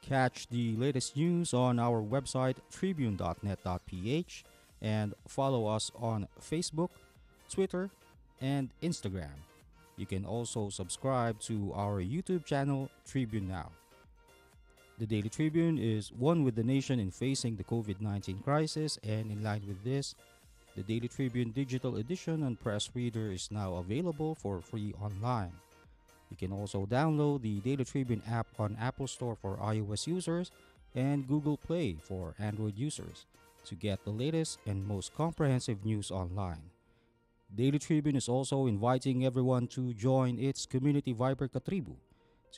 Catch the latest news on our website tribune.net.ph and follow us on Facebook, Twitter, and Instagram. You can also subscribe to our YouTube channel, Tribune Now. The Daily Tribune is one with the nation in facing the COVID 19 crisis, and in line with this, the Daily Tribune digital edition and press reader is now available for free online. You can also download the Daily Tribune app on Apple Store for iOS users and Google Play for Android users to get the latest and most comprehensive news online. Daily Tribune is also inviting everyone to join its community Viber Katribu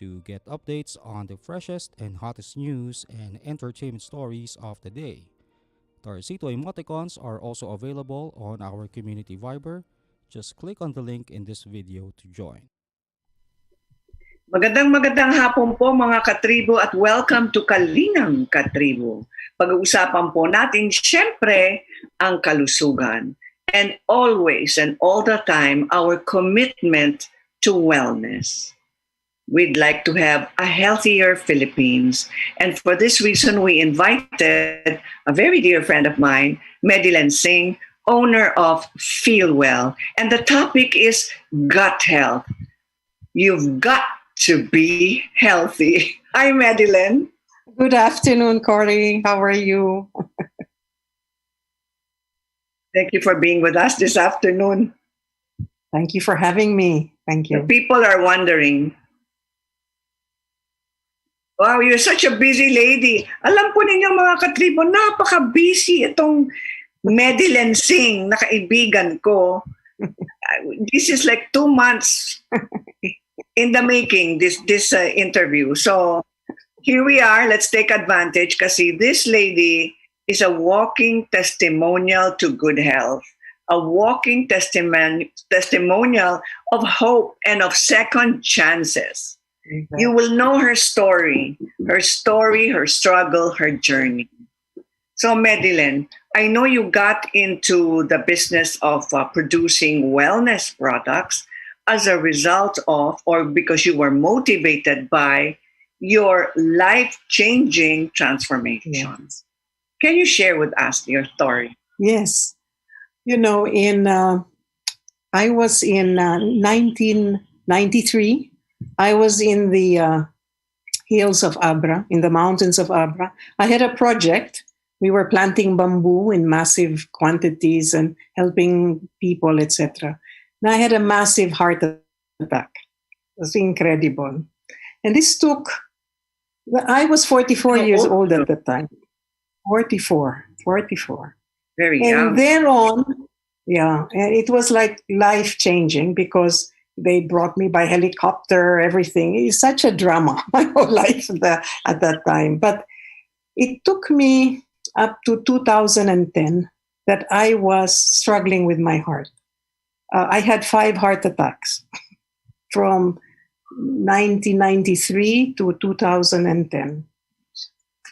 to get updates on the freshest and hottest news and entertainment stories of the day. Tarcito emoticons are also available on our community Viber. Just click on the link in this video to join. Magandang hapon po mga katribo at welcome to Kalingang Katribu. Pag-uusapan po natin siyempre ang kalusugan and always and all the time our commitment to wellness. We'd like to have a healthier Philippines, and for this reason we invited a very dear friend of mine, Medilen Singh, owner of Feel Well, and the topic is gut health. You've got to be healthy. Hi, Medilen. Good afternoon, Corey. How are you? Thank you for being with us this afternoon. Thank you for having me. Thank The you. people are wondering, wow, you're such a busy lady. Alam po ninyo mga katribo, napaka-busy itong Medilen Singh na kaibigan ko. This is like 2 months in the making, this interview. So here we are. Let's take advantage kasi this lady is a walking testimonial to good health, a walking testimonial of hope and of second chances. You will know her story, her struggle, her journey. So Medilen, I know you got into the business of producing wellness products as a result of, or because you were motivated by, your life-changing transformations. Can you share with us your story? Yes. You know, I was in 1993. I was in the hills of Abra, in the mountains of Abra. I had a project. We were planting bamboo in massive quantities and helping people, etc. And I had a massive heart attack. It was incredible. And this took, I was 44 How years old old were at the time. 44. Very And young. thereon, yeah, and it was like life changing because they brought me by helicopter, everything. It's such a drama, my whole life at that time. But it took me up to 2010 that I was struggling with my heart. I had 5 heart attacks from 1993 to 2010.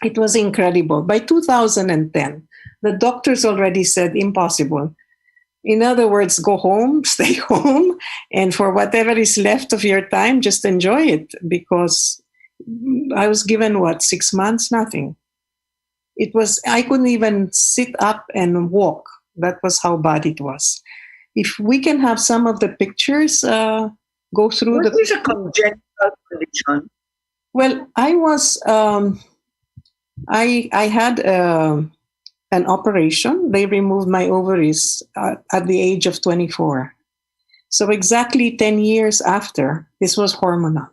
It was incredible. By 2010, the doctors already said impossible. In other words, go home, stay home, and for whatever is left of your time, just enjoy it, because I was given 6 months, nothing. I couldn't even sit up and walk. That was how bad it was. If we can have some of the pictures, go through Was this a congenital condition? Well, I was, I had an operation. They removed my ovaries at the age of 24. So exactly 10 years after, this was hormonal.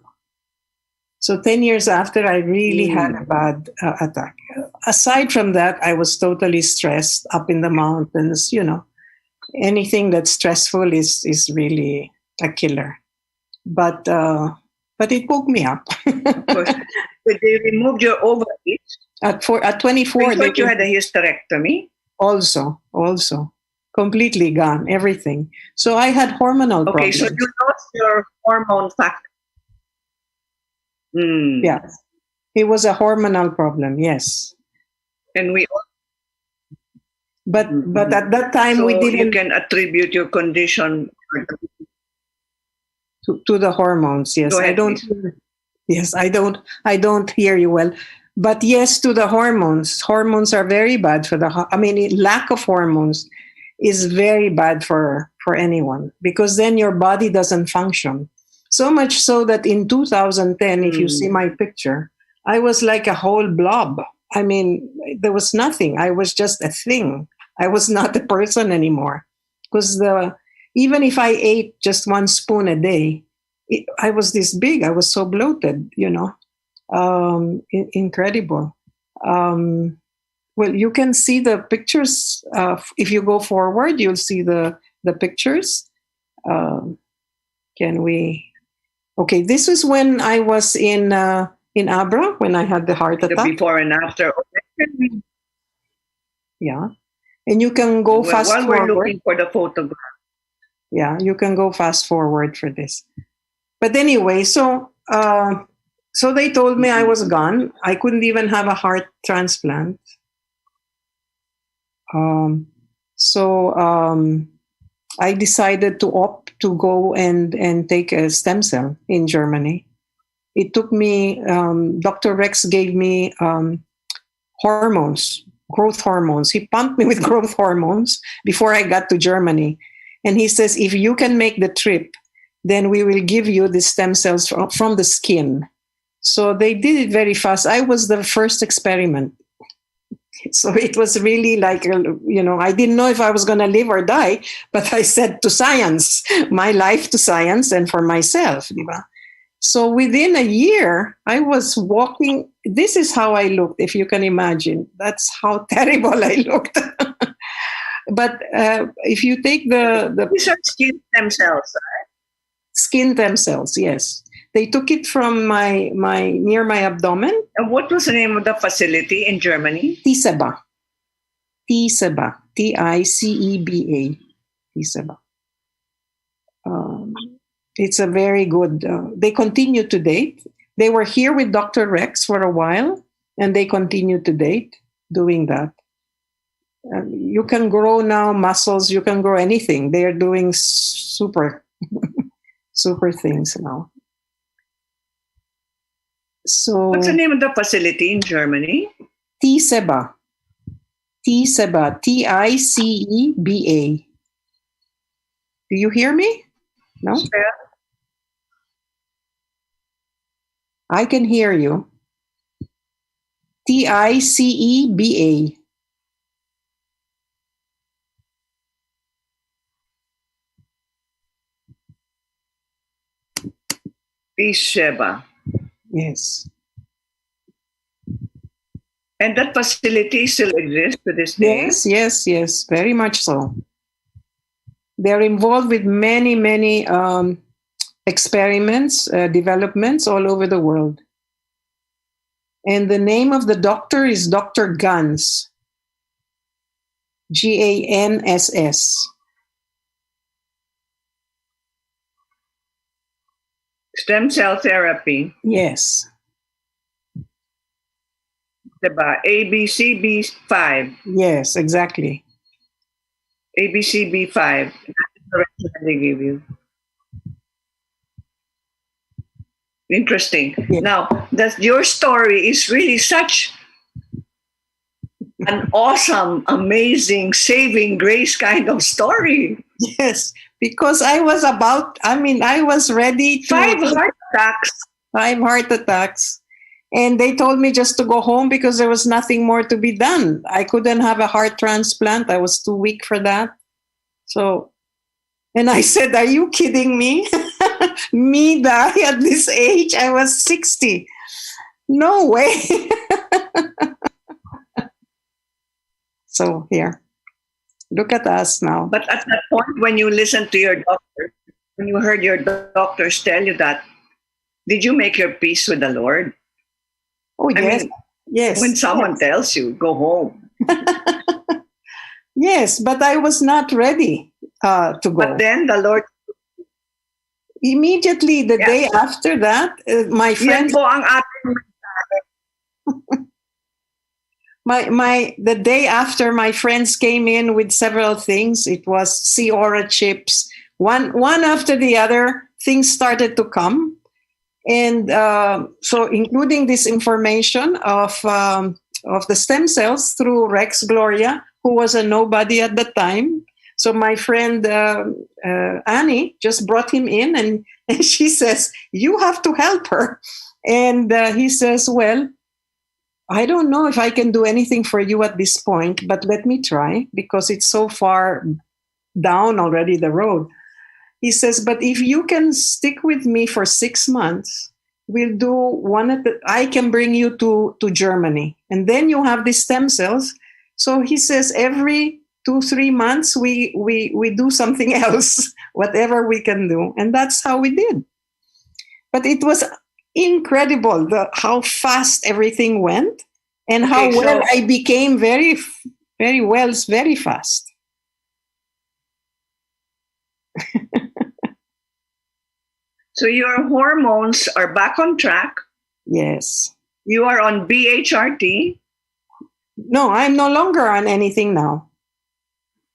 So 10 years after, I really had a bad attack. Aside from that, I was totally stressed up in the mountains. You know, anything that's stressful is really a killer. But it woke me up. Of course. But they removed your ovaries. At 24, I thought you had a hysterectomy. also completely gone, everything. So I had hormonal Okay, problems. so you lost your hormone factor. Yeah, it was a hormonal problem. Yes, And we but at that time so we you didn't can attribute your condition. to the hormones. Yes, Go I ahead, don't. please. Yes, I don't hear you well. But yes, to the hormones. Hormones are very bad for lack of hormones is very bad for anyone, because then your body doesn't function. So much so that in 2010, if you see my picture, I was like a whole blob. I mean, there was nothing. I was just a thing. I was not a person anymore. Because even if I ate just one spoon a day, I was this big. I was so bloated, incredible. Well, you can see the pictures. If you go forward, you'll see the pictures. Can we? Okay, this is when I was in Abra, when I had the heart The attack. before and after. Yeah, and you can go fast While forward. we're looking for the photograph. Yeah, you can go fast forward for this. But anyway, so they told me I was gone. I couldn't even have a heart transplant. So I decided to opt to go and take a stem cell in Germany. It took me, Dr. Rex gave me hormones, growth hormones. He pumped me with growth hormones before I got to Germany. And he says, if you can make the trip, then we will give you the stem cells from the skin. So they did it very fast. I was the first experiment. So it was really like, I didn't know if I was going to live or die, but I said to science, my life to science and for myself. Diba? So within a year, I was walking. This is how I looked, if you can imagine. That's how terrible I looked. But if you take These are skin stem cells, right? Skin stem cells, yes. They took it from my near my abdomen. And what was the name of the facility in Germany? Tiseba. Tiseba. Ticeba. Tiseba. It's a very good. They continue to date. They were here with Dr. Rex for a while, and they continue to date doing that. You can grow now muscles. You can grow anything. They are doing super things now. So what's the name of the facility in Germany? Tiseba. Tiseba. Ticeba. Do you hear me? No? I can hear you. Ticeba. Tiseba. Yes. And that facility still exists to this day? Yes. Very much so. They're involved with many experiments, developments all over the world. And the name of the doctor is Dr. Gans. Ganss. Stem cell therapy. Yes. Diba? ABCB5. Yes, exactly. ABCB5. That's the direction they give you. Interesting. Yeah. Now, your story is really such an awesome, amazing, saving grace kind of story. Yes, because I was ready to 5 heart attacks. 5 heart attacks. And they told me just to go home because there was nothing more to be done. I couldn't have a heart transplant. I was too weak for that. So, and I said, are you kidding me? Me die at this age? I was 60. No way. So here, look at us now. But at that point, when you listened to your doctor, when you heard your doctors tell you that, did you make your peace with the Lord? Oh, yes. Yes. When someone tells you, go home. Yes, but I was not ready to go. But then the Lord... Immediately, the day after that, my friend... Yan po ang ating... The day after, my friends came in with several things. It was Ciora chips. One after the other, things started to come. And so including this information of the stem cells through Rex Gloria, who was a nobody at the time. So my friend Annie just brought him in, and she says, you have to help her. And he says, well, I don't know if I can do anything for you at this point, but let me try, because it's so far down already the road. He says, but if you can stick with me for 6 months, we'll do one at the, I can bring you to Germany. And then you have these stem cells. So he says every 2-3 months, we do something else, whatever we can do. And that's how we did. But it was incredible how fast everything went, and how well I became very, very well, very fast. So your hormones are back on track. Yes. You are on BHRT. No, I'm no longer on anything now.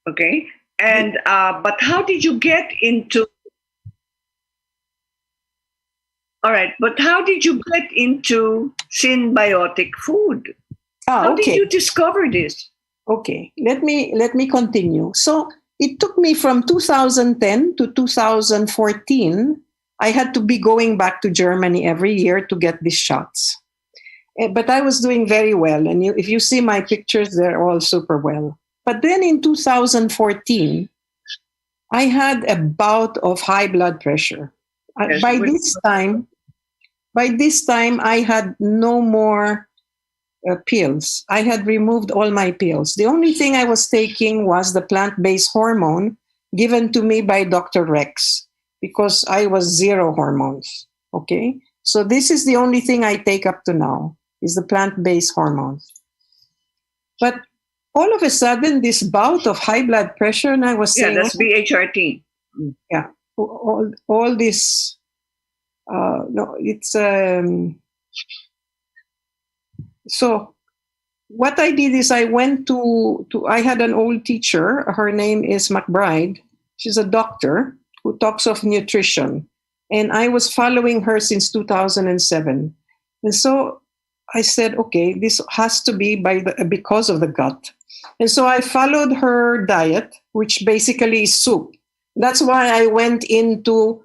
Okay. And but how did you get into? All right, but how did you get into symbiotic food? How did you discover this? Okay, let me continue. So it took me from 2010 to 2014. I had to be going back to Germany every year to get these shots. But I was doing very well. And if you see my pictures, they're all super well. But then in 2014, I had a bout of high blood pressure. Yes, by this time, I had no more pills. I had removed all my pills. The only thing I was taking was the plant-based hormone given to me by Dr. Rex, because I was zero hormones. Okay, so this is the only thing I take up to now, is the plant-based hormones. But all of a sudden, this bout of high blood pressure, and I was saying, that's BHRT. Yeah, all this. No, it's so what I did is I went to I had an old teacher. Her name is McBride. She's a doctor who talks of nutrition, and I was following her since 2007. And so I said, okay, this has to be because of the gut. And so I followed her diet, which basically is soup. That's why I went into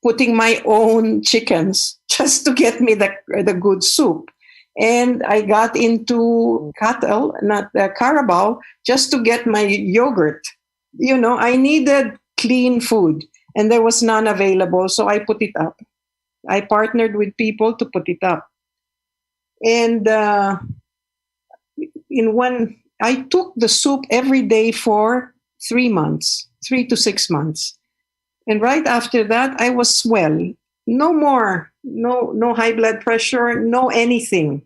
putting my own chickens just to get me the good soup. And I got into cattle, not Carabao, just to get my yogurt. You know, I needed clean food, and there was none available, so I put it up. I partnered with people to put it up. And I took the soup every day for 3 months, 3 to 6 months. And right after that, I was well. No more, no high blood pressure, no anything.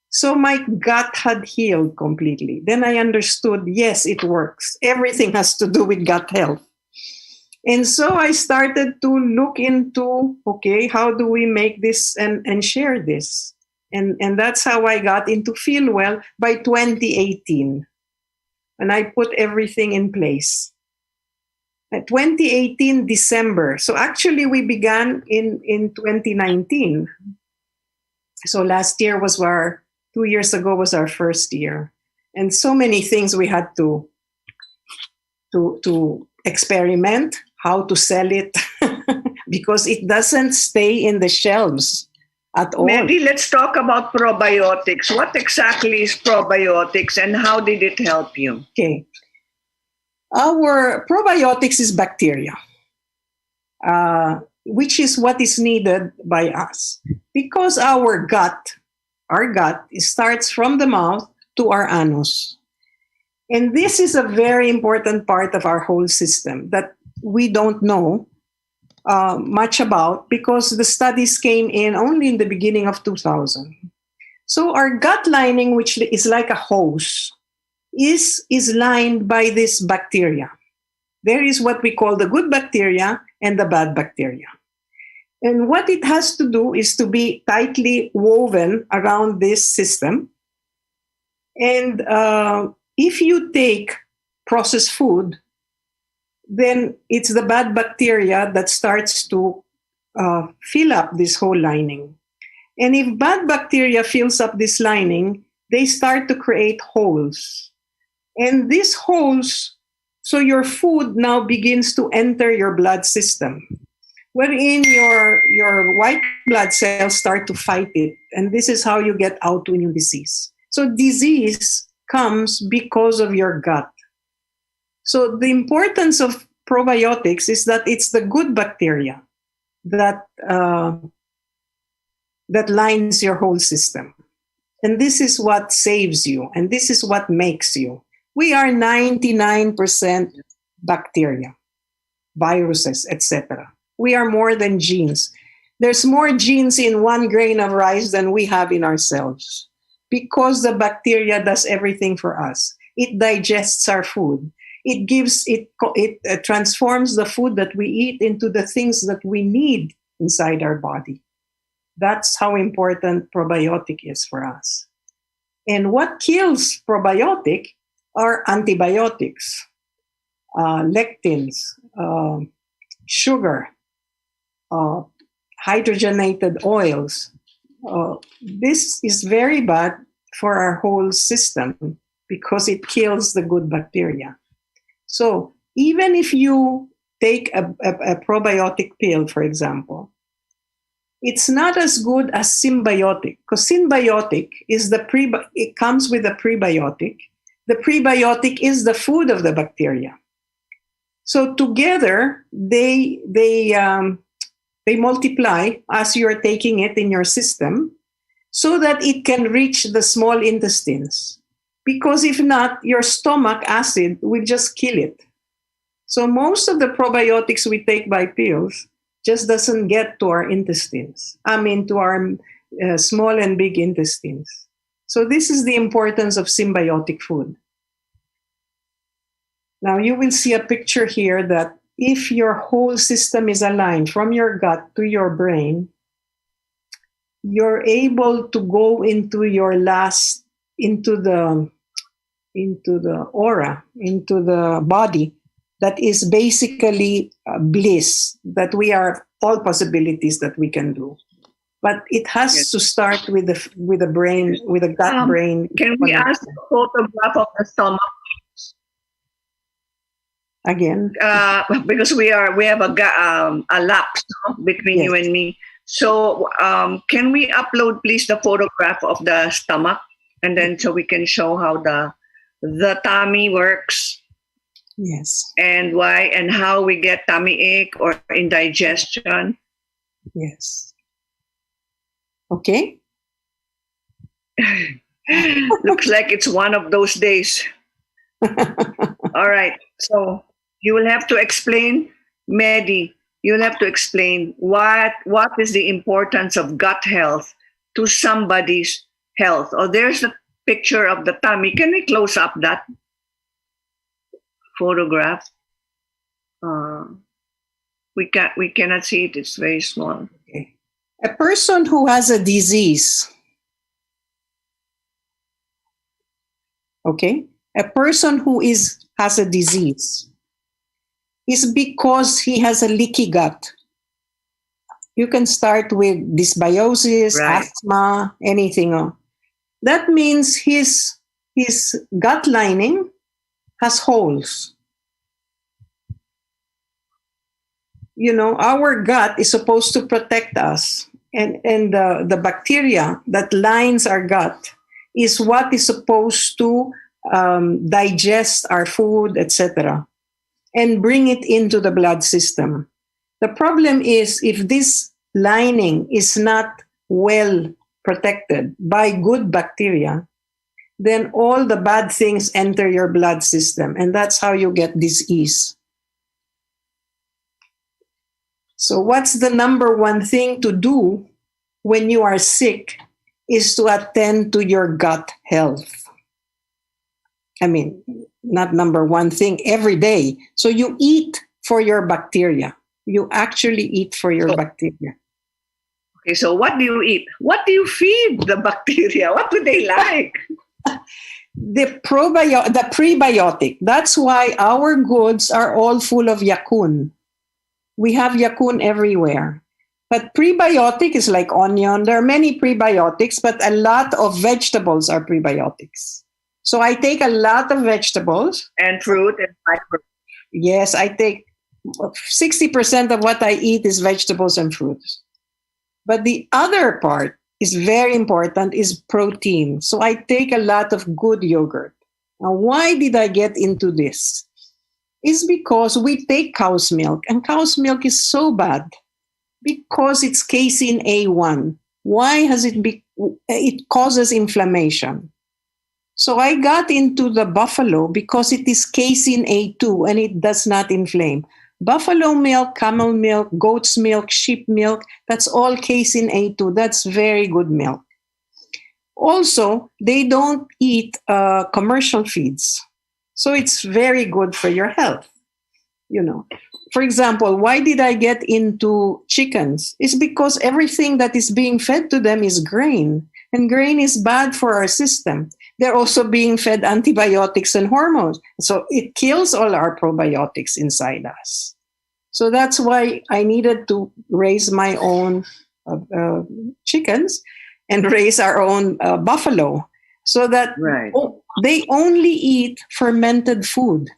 So my gut had healed completely. Then I understood, yes, it works. Everything has to do with gut health. And so I started to look into, okay, how do we make this and share this? And that's how I got into Feel Well by 2018. And I put everything in place. 2018 December. So actually we began in 2019. So last year was 2 years ago was our first year. And so many things we had to experiment, how to sell it, because it doesn't stay in the shelves at all. Medi, let's talk about probiotics. What exactly is probiotics and how did it help you? Okay. Our probiotics is bacteria, which is what is needed by us. Because our gut starts from the mouth to our anus. And this is a very important part of our whole system that we don't know much about, because the studies came in only in the beginning of 2000. So our gut lining, which is like a hose, is lined by this bacteria. There is what we call the good bacteria and the bad bacteria. And what it has to do is to be tightly woven around this system. And if you take processed food, then it's the bad bacteria that starts to fill up this whole lining. And if bad bacteria fills up this lining, they start to create holes. And these holes, so your food now begins to enter your blood system, wherein your white blood cells start to fight it. And this is how you get autoimmune disease. So disease comes because of your gut. So the importance of probiotics is that it's the good bacteria that that lines your whole system. And this is what saves you, and this is what makes you. We are 99% bacteria, viruses, etc. We are more than genes. There's more genes in 1 grain of rice than we have in ourselves, because the bacteria does everything for us. It digests our food. It transforms the food that we eat into the things that we need inside our body. That's how important probiotic is for us. And what kills probiotic are antibiotics, lectins, sugar, hydrogenated oils. This is very bad for our whole system because it kills the good bacteria. So even if you take a probiotic pill, for example, it's not as good as symbiotic, because symbiotic is it comes with a prebiotic. The prebiotic is the food of the bacteria. So together they multiply as you are taking it in your system, so that it can reach the small intestines. Because if not, your stomach acid will just kill it. So most of the probiotics we take by pills just doesn't get to our intestines. To our small and big intestines. So this is the importance of symbiotic food. Now you will see a picture here that if your whole system is aligned from your gut to your brain, you're able to go into the aura, into the body, that is basically bliss, that we are all possibilities that we can do. But it has to start with the brain, with the gut brain. Can we ask a photograph of the stomach? Again? Because we have a lapse between you and me. So can we upload, please, the photograph of the stomach, and then so we can show how the tummy works? Yes. And why and how we get tummy ache or indigestion? Yes. Okay. Looks like it's one of those days. All right. So you will have to explain, Medi, you'll have to explain what is the importance of gut health to somebody's health. Oh, there's a picture of the tummy. Can we close up that photograph? We cannot see it. It's very small. Okay. A person who has a disease. Okay. A person who has a disease is because he has a leaky gut. You can start with dysbiosis, right, asthma, anything. That means his gut lining has holes. Our gut is supposed to protect us, and the bacteria that lines our gut is what is supposed to digest our food, etc., and bring it into the blood system. The problem is if this lining is not well protected by good bacteria, then all the bad things enter your blood system, and that's how you get disease. So what's the number one thing to do when you are sick is to attend to your gut health. Not number one thing, every day. So you eat for your bacteria. You actually eat for your bacteria. Okay, so what do you eat? What do you feed the bacteria? What do they like? The prebiotic. That's why our goods are all full of yakun. We have yakun everywhere. But prebiotic is like onion. There are many prebiotics, but a lot of vegetables are prebiotics. So I take a lot of vegetables. And fruit and fiber. Yes, I take 60% of what I eat is vegetables and fruits. But the other part is very important, is protein. So I take a lot of good yogurt. Now, why did I get into this? It's because we take cow's milk, and cow's milk is so bad because it's casein A1. Why has it causes inflammation? So I got into the buffalo because it is casein A2 and it does not inflame. Buffalo milk, camel milk, goat's milk, sheep milk, that's all casein A2. That's very good milk. Also, they don't eat commercial feeds. So it's very good for your health. You know, for example, why did I get into chickens? It's because everything that is being fed to them is grain, and grain is bad for our system. They're also being fed antibiotics and hormones. So it kills all our probiotics inside us. So that's why I needed to raise my own chickens and raise our own buffalo, so that they only eat fermented food.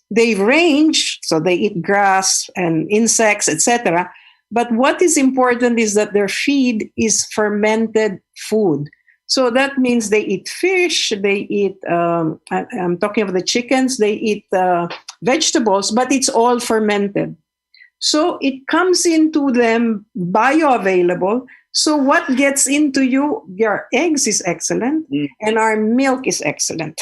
They range, so they eat grass and insects, etc. But what is important is that their feed is fermented food. So that means they eat fish, they eat, I'm talking of the chickens, they eat vegetables, but it's all fermented. So it comes into them bioavailable. So what gets into you, your eggs is excellent, and our milk is excellent.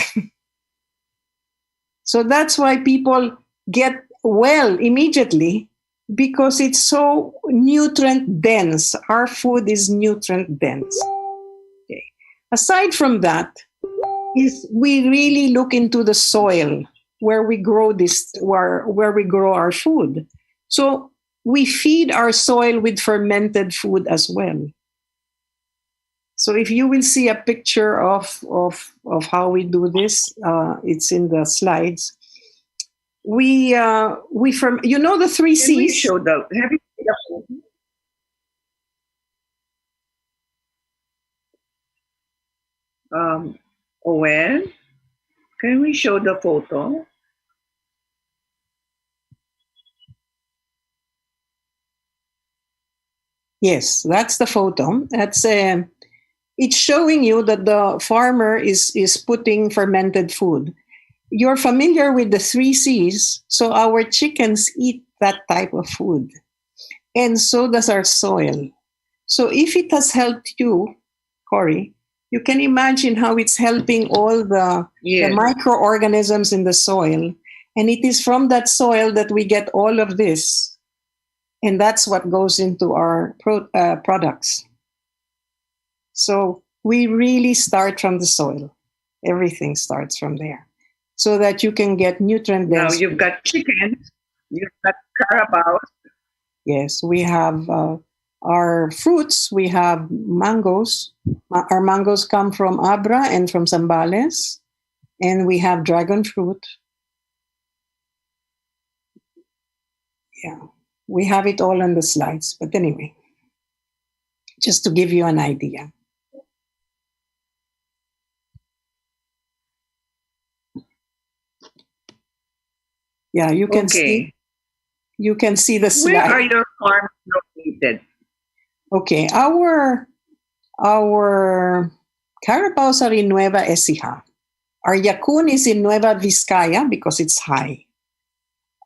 So that's why people get well immediately, because it's so nutrient dense. Our food is nutrient dense. Okay. Aside from that, is we really look into the soil where we grow where we grow our food. So we feed our soil with fermented food as well. So if you will see a picture of how we do this, it's in the slides. We the 3 C's. Can we show have you seen the Owen, can we show the photo? Yes, that's the photo. That's it's showing you that the farmer is putting fermented food. You're familiar with the 3 C's, so our chickens eat that type of food. And so does our soil. So if it has helped you, Cory, you can imagine how it's helping all the microorganisms in the soil. And it is from that soil that we get all of this. And that's what goes into our products. So we really start from the soil. Everything starts from there, so that you can get nutrient dense. Now you've got chickens, you've got carabaos. Yes, we have our fruits. We have mangoes. Our mangoes come from Abra and from Zambales. And we have dragon fruit. Yeah, we have it all on the slides. But anyway, just to give you an idea. Yeah, you can see. You can see the slide. Where are your farms located? Okay, our carabaos are in Nueva Ecija. Our yacun is in Nueva Vizcaya because it's high.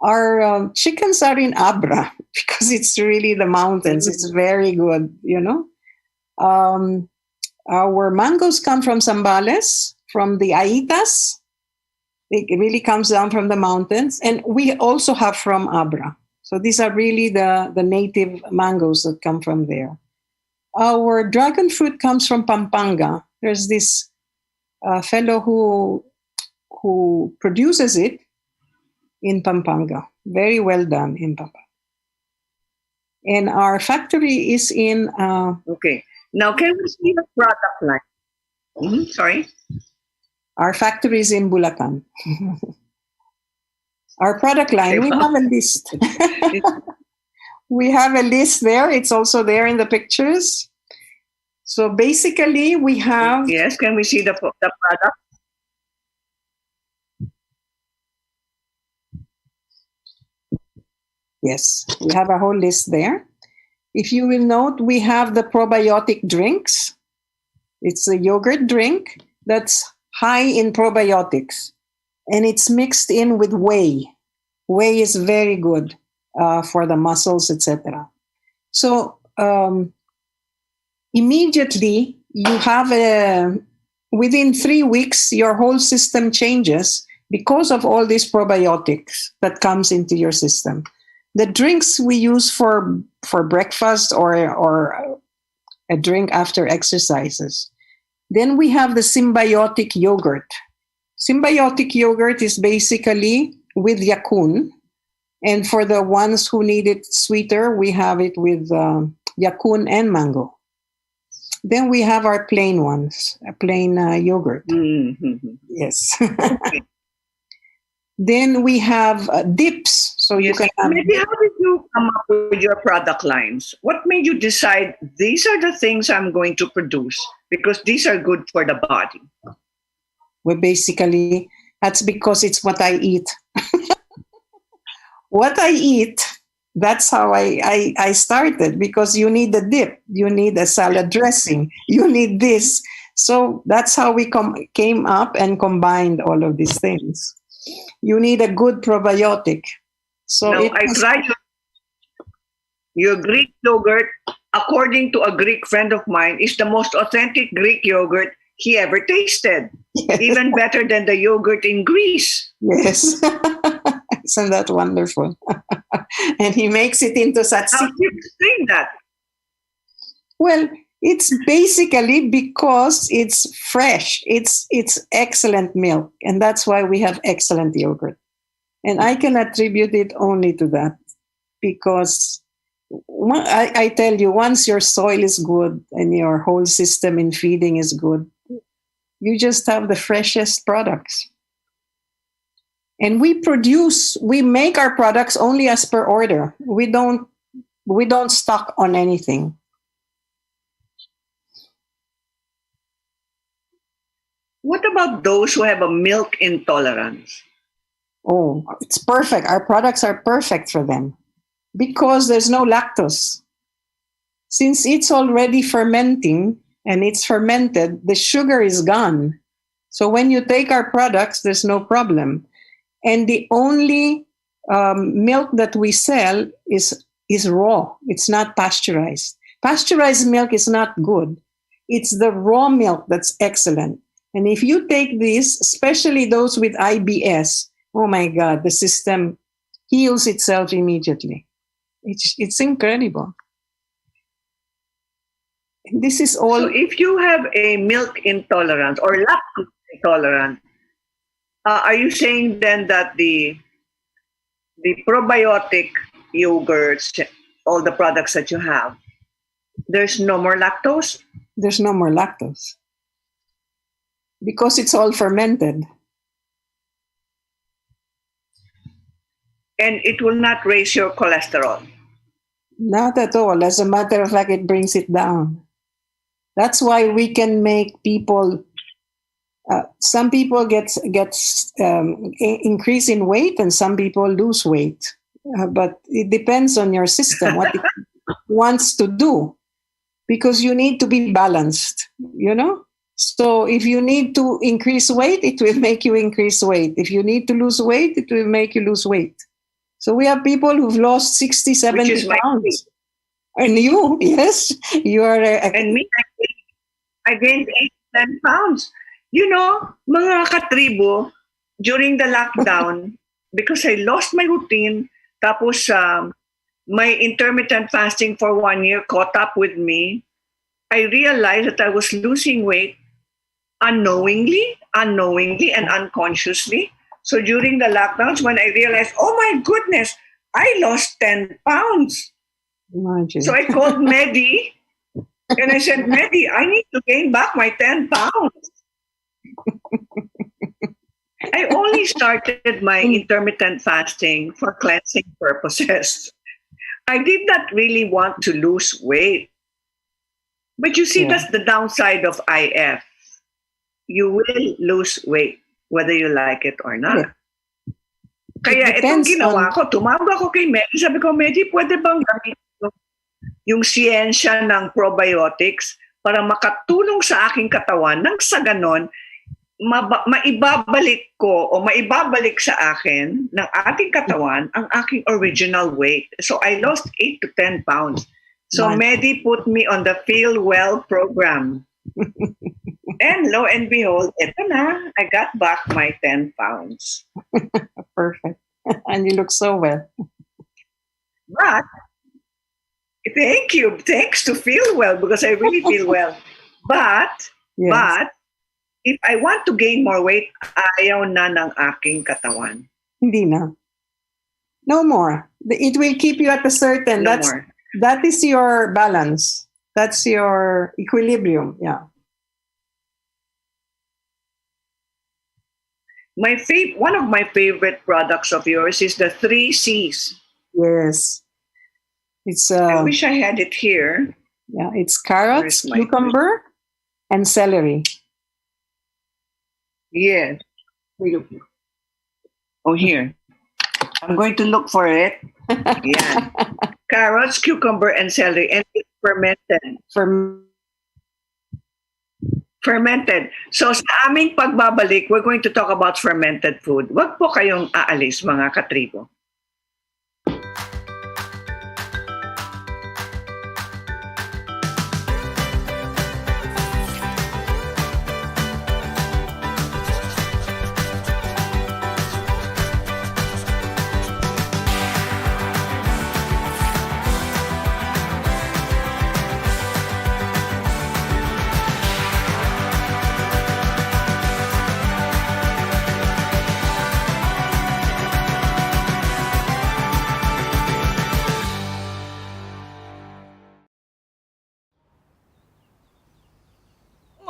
Our chickens are in Abra because it's really the mountains. It's very good, you know. Our mangoes come from Zambales, from the Aitas. It really comes down from the mountains. And we also have from Abra. So these are really the native mangoes that come from there. Our dragon fruit comes from Pampanga. There's this fellow who produces it in Pampanga. Very well done in Pampanga. And our factory is in... okay. Now, can we see the product line? Sorry? Our factory is in Bulacan. Our product line, we have a list. We have a list there. It's also there in the pictures. So basically, we have. Yes, can we see the product? Yes, we have a whole list there. If you will note, we have the probiotic drinks. It's a yogurt drink that's high in probiotics, and it's mixed in with whey. Whey is very good for the muscles, etc. So immediately you have within 3 weeks, your whole system changes because of all these probiotics that comes into your system. The drinks we use for breakfast or a drink after exercises. Then we have the symbiotic yogurt. Symbiotic yogurt is basically with Yakun. And for the ones who need it sweeter, we have it with Yakun and mango. Then we have our plain ones, a plain yogurt. Mm-hmm. Yes. Then we have dips. So you can have. Maybe how did you come up with your product lines? What made you decide these are the things I'm going to produce because these are good for the body? Well, basically, that's because it's what I eat. What I eat, that's how I started, because you need the dip, you need a salad dressing, you need this. So that's how we came up and combined all of these things. You need a good probiotic. So now, I tried your Greek yogurt, according to a Greek friend of mine, is the most authentic Greek yogurt he ever tasted. Yes. Even better than the yogurt in Greece. Yes. Isn't that wonderful? And he makes it into such. How do you explain that? Well, it's basically because it's fresh. It's excellent milk, and that's why we have excellent yogurt. And I can attribute it only to that, because I tell you, once your soil is good and your whole system in feeding is good, you just have the freshest products. And we make our products only as per order. We don't stock on anything. What about those who have a milk intolerance? Oh, it's perfect. Our products are perfect for them because there's no lactose. Since it's already fermenting and it's fermented, the sugar is gone. So when you take our products, there's no problem. And the only milk that we sell is raw. It's not pasteurized. Pasteurized milk is not good. It's the raw milk that's excellent. And if you take this, especially those with IBS, oh my God, the system heals itself immediately. It's incredible. This is all. So if you have a milk intolerance or lactose intolerant, are you saying then that the probiotic yogurts, all the products that you have, there's no more lactose? There's no more lactose. Because it's all fermented. And it will not raise your cholesterol? Not at all. As a matter of fact, it brings it down. That's why we can make people. Some people get increase in weight, and some people lose weight. But it depends on your system, what it wants to do, because you need to be balanced, you know? So if you need to increase weight, it will make you increase weight. If you need to lose weight, it will make you lose weight. So we have people who've lost 60, 70 pounds. And you, yes, you are. And me, I gained 8, 10 pounds. You know, mga katribu, during the lockdown, because I lost my routine, tapos my intermittent fasting for 1 year caught up with me, I realized that I was losing weight unknowingly, and unconsciously. So during the lockdowns, when I realized, oh my goodness, I lost 10 pounds. Imagine. So I called Medi, and I said, Medi, I need to gain back my 10 pounds. I only started my intermittent fasting for cleansing purposes. I did not really want to lose weight. But you see, that's the downside of IF. You will lose weight, whether you like it or not. Kaya itong ginawa ko, tumawag ako kay Medi. Sabi ko, Medi, pwede bang gamitin yung siyensya ng probiotics para makatulong sa aking katawan nang sa ganon, maibabalik ko o maibabalik sa akin ng ating katawan ang aking original weight. So I lost 8 to 10 pounds. So Medi put me on the Feel Well program. And lo and behold, eto na, I got back my 10 pounds. Perfect. And you look so well. But, thank you. Thanks to Feel Well, because I really feel well. But, if I want to gain more weight, ayaw na ng aking katawan. Hindi na. No more. It will keep you at a certain. No more. That is your balance. That's your equilibrium. Yeah. One of my favorite products of yours is the 3 C's. Yes. It's I wish I had it here. Yeah, it's carrots, cucumber, and celery. Yes. Oh, here. I'm going to look for it. Yeah. Carrots, cucumber, and celery. And it's fermented. Fermented. So sa aming pagbabalik, we're going to talk about fermented food. Wag po kayong aalis, mga katribo.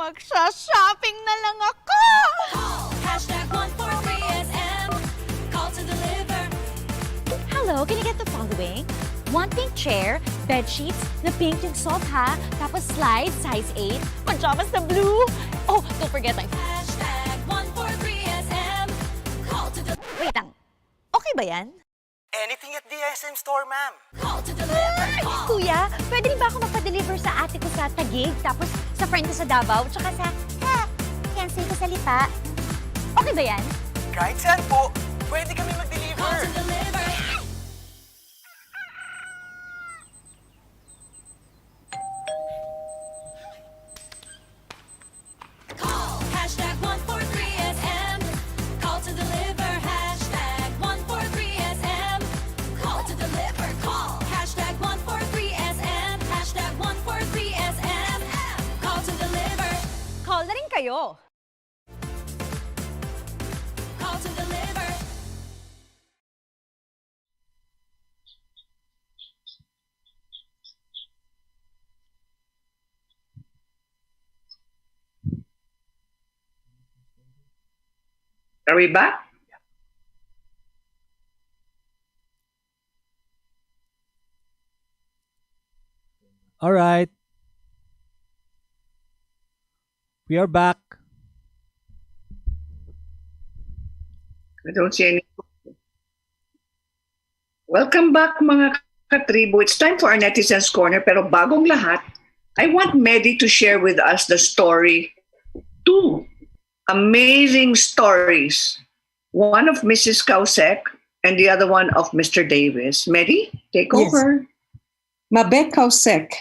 Magsha-shopping na lang ako! #143SM. Call to deliver. Hello, can I get the following? One pink chair, bed sheets, na pink yung soft ha, tapos slides, size 8, pajamas na blue. Oh, don't forget ang... #143SM. Call to deliver. Wait lang, okay ba yan? Anything at the SM store, ma'am. Call to deliver. Call. Kuya, pwede rin ba ako magpa-deliver sa ate ko sa Taguig, tapos sa friend ko sa Davao, tsaka sa... can't say ko sa Lipa. Okay ba yan? Kahit saan po, pwede kami mag-deliver. Call to deliver. Call. #143SM. Call to deliver. #143SM. Call to deliver. Call. #143SM. #143SM. Call to deliver. Call na rin kayo. Call to deliver. Are we back? All right. We are back. I don't see any. Welcome back, mga katribo. It's time for our Netizens Corner. Pero bagong lahat, I want Medi to share with us the story. 2 amazing stories. One of Mrs. Kausek and the other one of Mr. Davis. Medi, take over. Mabek Kausek,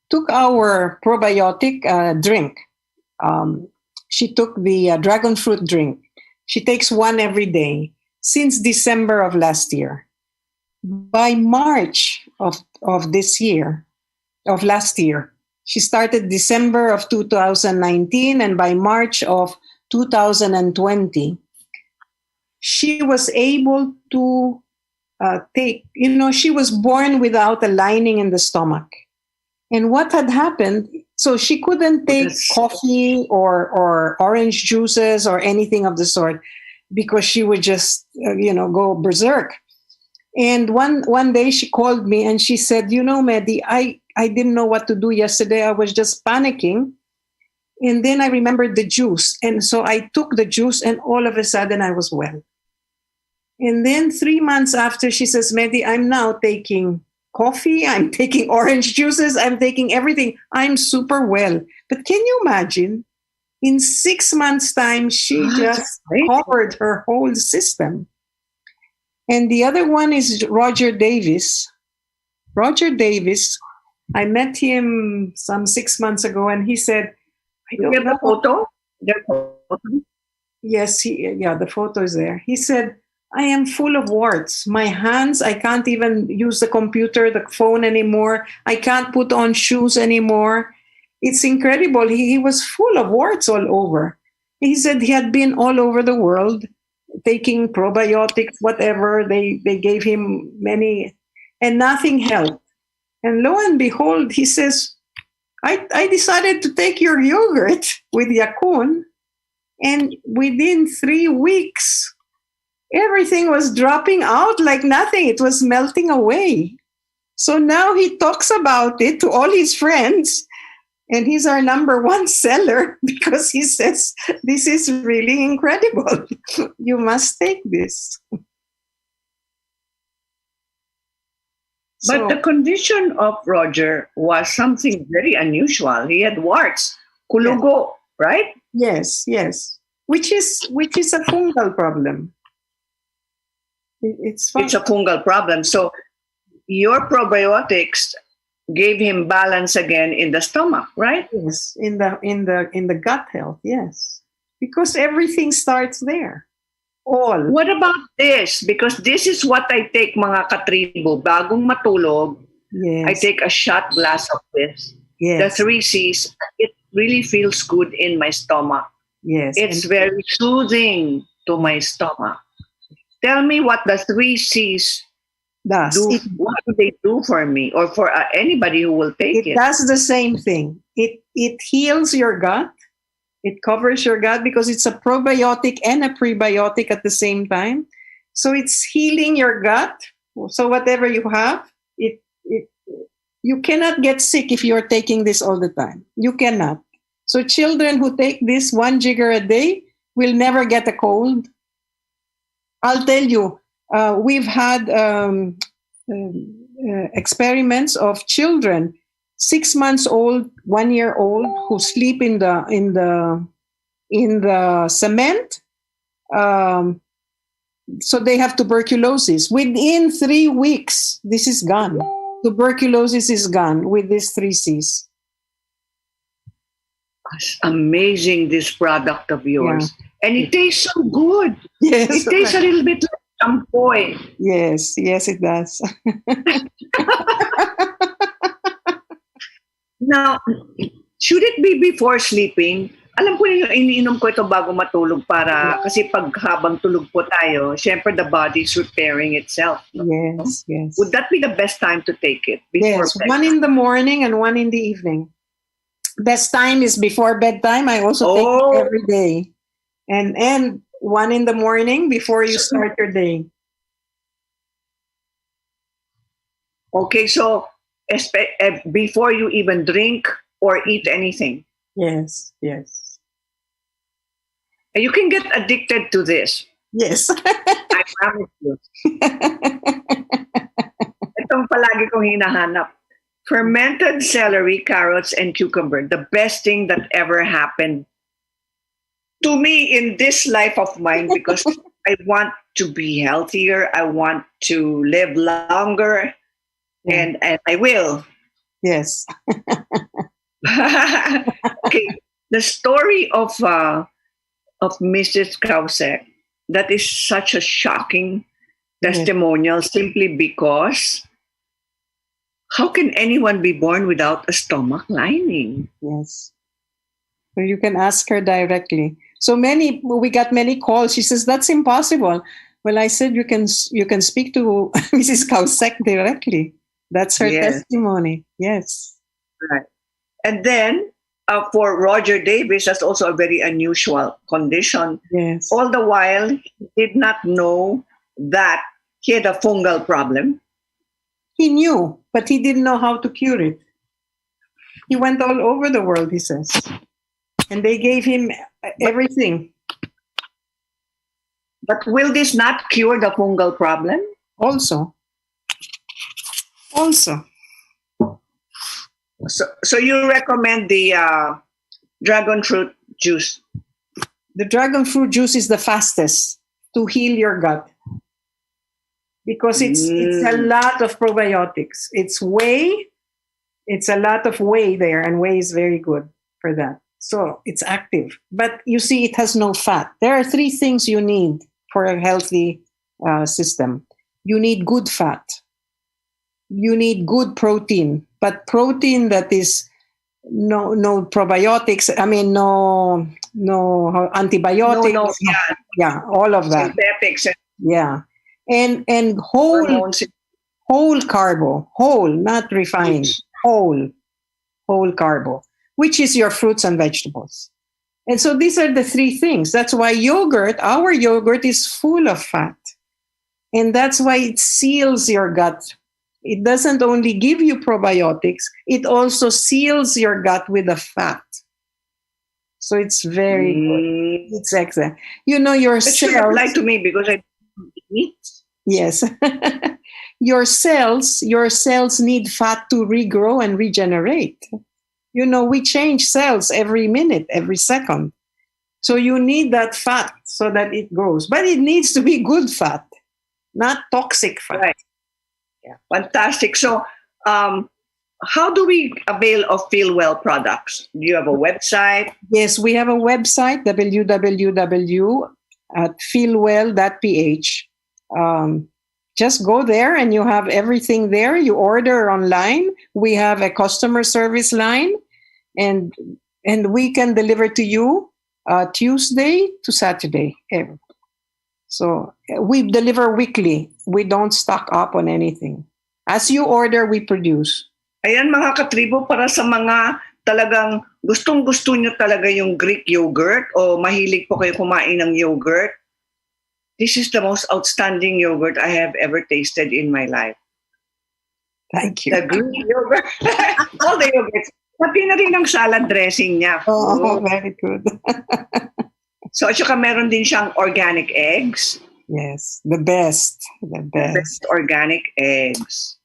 took our probiotic drink. She took the dragon fruit drink. She takes one every day since December of last year. By March of last year, she started December of 2019, and by March of 2020, she was able to she was born without a lining in the stomach. And what had happened, so she couldn't take coffee or orange juices or anything of the sort because she would just, go berserk. And one day she called me and she said, you know, Medi, I didn't know what to do yesterday. I was just panicking. And then I remembered the juice. And so I took the juice and all of a sudden I was well. And then 3 months after, she says, Medi, I'm now taking coffee. I'm taking orange juices. I'm taking everything. I'm super well. But can you imagine? In 6 months' time, she just covered her whole system. And the other one is Roger Davis. Roger Davis, I met him some 6 months ago, and he said, I You don't have know. the photo? The photo? Yes, the photo is there. He said, I am full of warts. My hands, I can't even use the computer, the phone anymore. I can't put on shoes anymore. It's incredible. He was full of warts all over. He said he had been all over the world taking probiotics, whatever. They gave him many, and nothing helped. And lo and behold, he says, I decided to take your yogurt with Yakun, and within 3 weeks, everything was dropping out like nothing. It was melting away. So now he talks about it to all his friends, and he's our number one seller because he says, this is really incredible. You must take this. But the condition of Roger was something very unusual. He had warts, kulugo, right? Yes, which is a fungal problem. It's It's a fungal problem. So your probiotics gave him balance again in the stomach, right? Yes, in the gut health. Yes, because everything starts there. All. What about this? Because this is what I take, mga katribo. Bagong matulog, Yes. I take a shot glass of this. The Yes. 3 C's. It really feels good in my stomach. Yes. It's very soothing to my stomach. Tell me what the 3 C's does. do. What do they do for me or for anybody who will take It it? does the same thing. It heals your gut. It covers your gut because it's a probiotic and a prebiotic at the same time. So it's healing your gut. So whatever you have, you cannot get sick if you're taking this all the time. You cannot. So children who take this 1 jigger a day will never get a cold. I'll tell you, we've had experiments of children 6 months old, 1 year old, who sleep in the cement. So they have tuberculosis. Within 3 weeks, this is gone. Tuberculosis is gone with these 3 C's. It's amazing, this product of yours. And it tastes so good. Yes. It tastes a little bit like champoy. Yes, it does. Now, should it be before sleeping? Alam ko yung iniinom ko ito bago matulog para, kasi pag habang tulog po tayo, syempre the body is repairing itself. No? Yes. Would that be the best time to take it? Before Yes, bed? 1 in the morning and 1 in the evening. Best time is before bedtime. I also take it every day. And 1 in the morning before you start your day. Okay, so before you even drink or eat anything. Yes. And you can get addicted to this. Yes. I promise you. Itong palagi kong hinahanap. Fermented celery, carrots, and cucumber. The best thing that ever happened to me in this life of mine because I want to be healthier. I want to live longer. And I will. Yes. Okay. The story of Mrs. Kausek, that is such a shocking testimonial simply because how can anyone be born without a stomach lining? Yes. So you can ask her directly. So we got many calls. She says, that's impossible. Well, I said, you can speak to Mrs. Kausek directly. That's her testimony. Yes. Right. And then for Roger Davis, that's also a very unusual condition. Yes. All the while, he did not know that he had a fungal problem. He knew, but he didn't know how to cure it. He went all over the world, he says. And they gave him everything. But will this not cure the fungal problem? Also. So you recommend the dragon fruit juice? The dragon fruit juice is the fastest to heal your gut because it's a lot of probiotics. It's a lot of whey there, and whey is very good for that. So it's active. But you see, it has no fat. There are 3 things you need for a healthy system. You need good fat. You need good protein, but protein that is no probiotics. I mean, no antibiotics. Yeah, all of that. Synthetics. Yeah, and whole carbo, whole, not refined, whole carbo, which is your fruits and vegetables. And so these are the 3 things. That's why our yogurt is full of fat, and that's why it seals your gut. It doesn't only give you probiotics, it also seals your gut with the fat. So it's very good. It's excellent. You know, your It should cells. apply to me because I don't eat meat. Yes. Your cells need fat to regrow and regenerate. You know, we change cells every minute, every second. So you need that fat so that it grows. But it needs to be good fat, not toxic fat. Right. Yeah. Fantastic. So how do we avail of Feel Well products? Do you have a website? Yes, we have a website, www.feelwell.ph. Just go there and you have everything there. You order online. We have a customer service line, and we can deliver to you Tuesday to Saturday. So we deliver weekly. We don't stock up on anything. As you order, we produce. Ayan mga katribo, para sa mga talagang gustong-gusto nyo talaga yung Greek yogurt o mahilig po kayo kumain ng yogurt, this is the most outstanding yogurt I have ever tasted in my life. Thank you. The Greek yogurt. All the yogurts. Pati na rin ang salad dressing niya. Oh, very good. So, at saka meron din siyang organic eggs. Yes, the best. The best. Best organic eggs.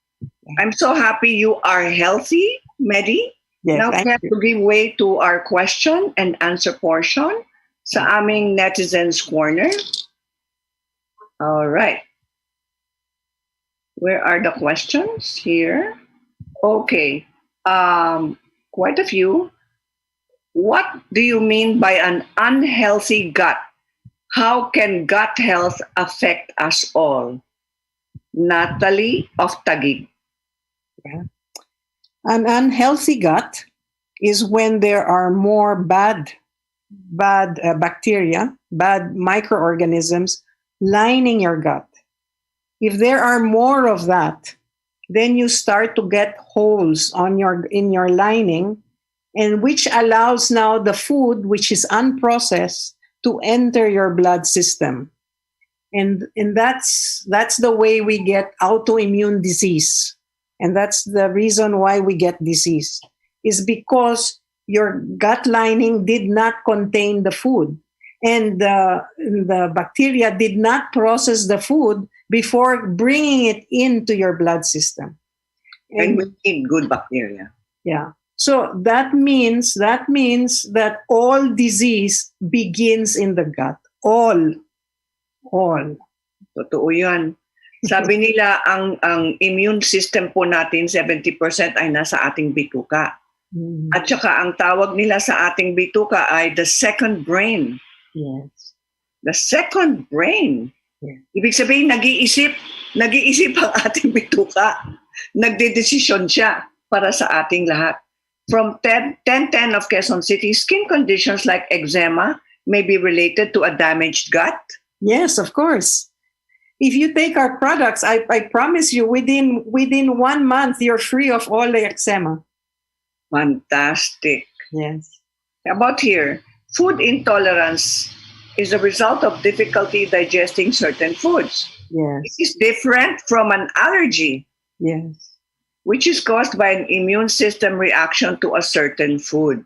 I'm so happy you are healthy, Medi. Yes, Now we thank have you. to give way to our question and answer portion sa aming Netizens Corner. All right. Where are the questions? Here. Okay. Quite a few. What do you mean by an unhealthy gut? How can gut health affect us all? Natalie of Taguig. An unhealthy gut is when there are more bad bacteria, bad microorganisms lining your gut. If there are more of that, then you start to get holes in your lining, and which allows now the food, which is unprocessed, to enter your blood system. And that's the way we get autoimmune disease. And that's the reason why we get disease, is because your gut lining did not contain the food. And the bacteria did not process the food before bringing it into your blood system. And we need good bacteria. Yeah. So that means that all disease begins in the gut. All. Totoo yan. Sabi nila, ang immune system po natin, 70% ay nasa ating bituka. At saka ang tawag nila sa ating bituka ay the second brain. Yes. The second brain. Yeah. Ibig sabihin, nag-iisip ang ating bituka. Nagdedesisyon siya para sa ating lahat. From 1010 of Quezon City, skin conditions like eczema may be related to a damaged gut. Yes, of course. If you take our products, I promise you, within 1 month, you're free of all the eczema. Fantastic. Yes. About here, food intolerance is a result of difficulty digesting certain foods. Yes. It is different from an allergy, Yes. which is caused by an immune system reaction to a certain food.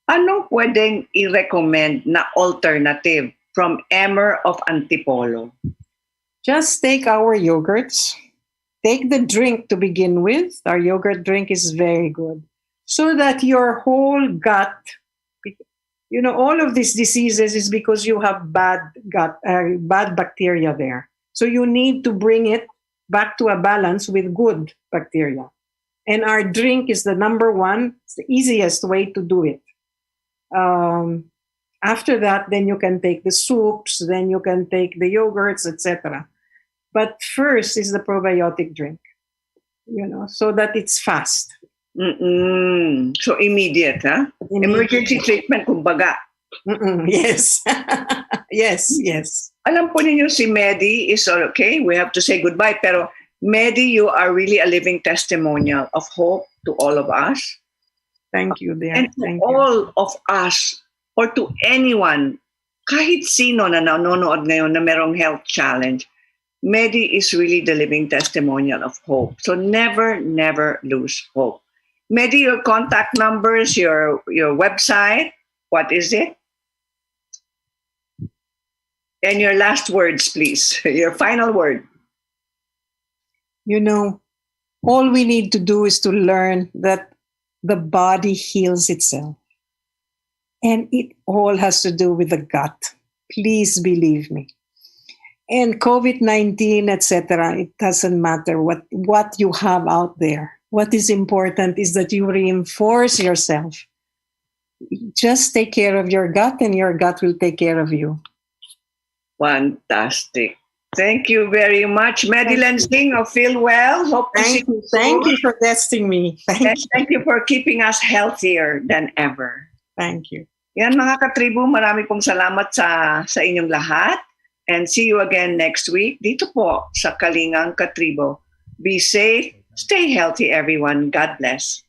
Anong pwedeng i-recommend na alternative from Emmer of Antipolo? Just take our yogurts. Take the drink to begin with. Our yogurt drink is very good. So that your whole gut, all of these diseases is because you have bad bacteria there. So you need to bring it back to a balance with good bacteria. And our drink is the number one, it's the easiest way to do it. After that, then you can take the soups, then you can take the yogurts, etc. But first is the probiotic drink, so that it's fast. So immediate, huh? Emergency treatment, kumbaga. Yes. yes. Alam po ninyo si Medi is okay. We have to say goodbye. Pero Medi, you are really a living testimonial of hope to all of us. Thank you, dear. And to Thank all of us, or to anyone, kahit sino na nanonood ngayon na merong health challenge, Medi is really the living testimonial of hope. So never, never lose hope. Medi, your contact numbers, your website, what is it? And your last words, please. Your final word. All we need to do is to learn that the body heals itself. And it all has to do with the gut. Please believe me. And COVID-19, etc., it doesn't matter what you have out there. What is important is that you reinforce yourself. Just take care of your gut and your gut will take care of you. Fantastic. Thank you very much. Medilen Singh of Feel Well. Hope to see you. Thank you for testing me. Thank you for keeping us healthier than ever. Thank you. Yan mga katribu, marami pong salamat sa inyong lahat. And see you again next week dito po sa Kalingang Katribu. Be safe, stay healthy everyone. God bless.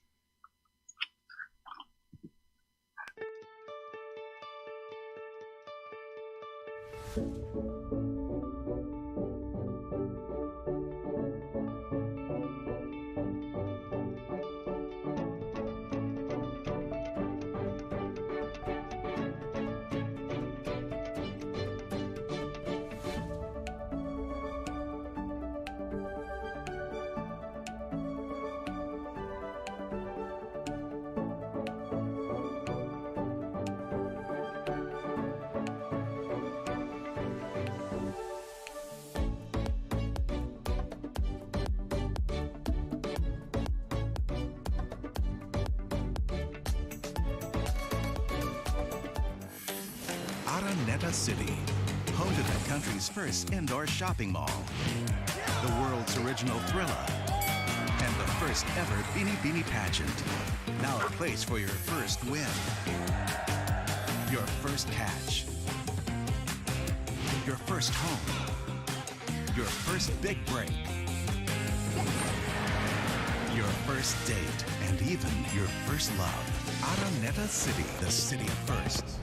Araneta City, home to the country's first indoor shopping mall, the world's original Thrilla, and the first ever Bini Bini pageant. Now a place for your first win, your first catch, your first home, your first big break, your first date, and even your first love. Araneta City, the city of firsts.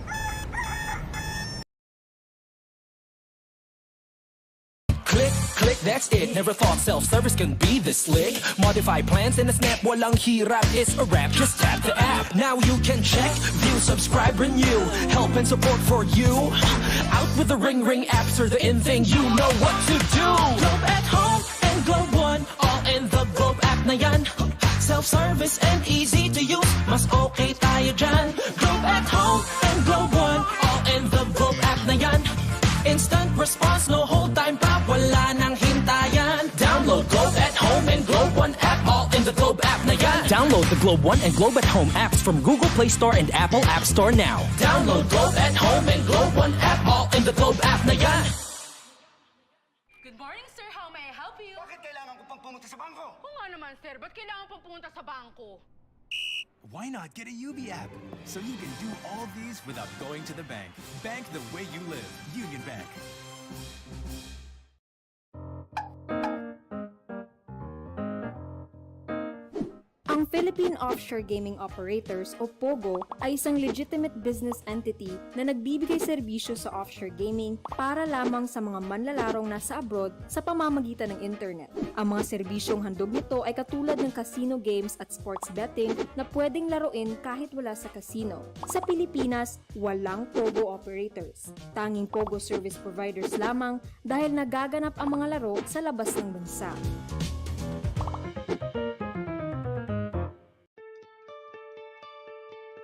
Click, that's it. Never thought self-service can be this slick. Modify plans in a snap, walang hirap, it's a wrap. Just tap the app. Now you can check, view, subscribe, renew. Help and support for you. Out with the ring apps are the in thing. You know what to do. Globe at home and Globe One, all in the Globe app na yan. Self-service and easy to use. Mas okay tayo dyan. Globe at home and Globe One, all in the Globe app na yan. Instant response, no hold time pa, wala nang hintayan. Download Globe at Home and Globe One app, all in the Globe app na yan. Download the Globe One and Globe at Home apps from Google Play Store and Apple App Store now. Download Globe at Home and Globe One app, all in the Globe app na yan. Good morning, sir. How may I help you? Bakit kailangan ko pang pumunta sa bangko? Oo nga naman, sir. Ba't kailangan pang pumunta sa bangko? Why not get a UB app so you can do all these without going to the bank? Bank the way you live. Union Bank. Ang Ang Philippine Offshore Gaming Operators o POGO ay isang legitimate business entity na nagbibigay serbisyo sa offshore gaming para lamang sa mga manlalarong nasa abroad sa pamamagitan ng internet. Ang mga serbisyong handog nito ay katulad ng casino games at sports betting na pwedeng laruin kahit wala sa casino. Sa Pilipinas, walang POGO operators. Tanging POGO service providers lamang dahil nagaganap ang mga laro sa labas ng bansa.